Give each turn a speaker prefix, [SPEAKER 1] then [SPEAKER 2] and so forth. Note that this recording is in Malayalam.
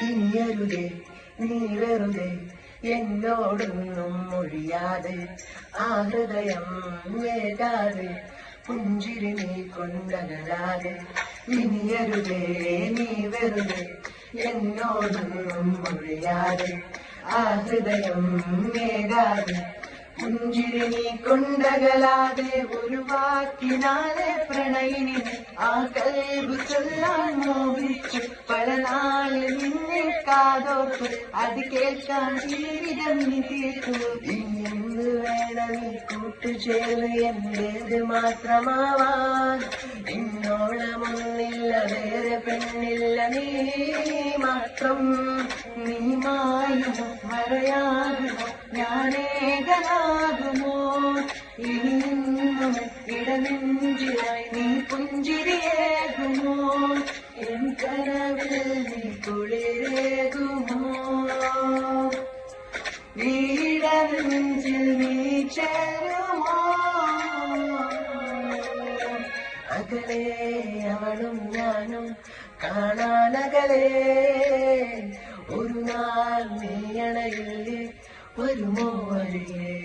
[SPEAKER 1] ഇനിയരുതേ നീ വെറുതെ എന്നോടൊന്നും മൊഴിയാതെ ആ ഹൃദയം വേകാതെ പുഞ്ചിരി നീ കൊണ്ടകലാതെ ഇനിയരുതേ നീ വെറുതെ എന്നോടൊന്നും മൊഴിയാതെ ആ ഹൃദയം വേകാതെ പുഞ്ചിരി നീ കൊണ്ടകലാതെ ഒരു വാക്കിനാലെ പ്രണയിനി ആ കൽബ് ചൊല്ലാൻ മോഹിച്ചു പല നാളിൽ നിന്നെ കാതോർത്തു അത് കേൾക്കാൻ ജീവിതം നീ തീർത്തു ഇന്ന് വേണം നീ കൂട്ടുചേർന്ന് എന്റേത് മാത്രമാവാൻ എന്നോളമൊന്നില്ല വേറെ പെണ്ണില്ല നീ മാത്രം നീ മായുമോ മറയാകുമോ ഞാനേകനാകുമോ ഇനിയും ഇടനെഞ്ചിലായി നീ പുഞ്ചിരിയേകുമോ എൻ കനവിൽ നീ കുളിരേകുമോ ഇടനെഞ്ചിൽ നീ ചേരുമോ അകലെ അവളും ഞാനും കാണാനകലെ ഒരു നാൾ നീ അണയില്ലേ വരുമോ അരികെ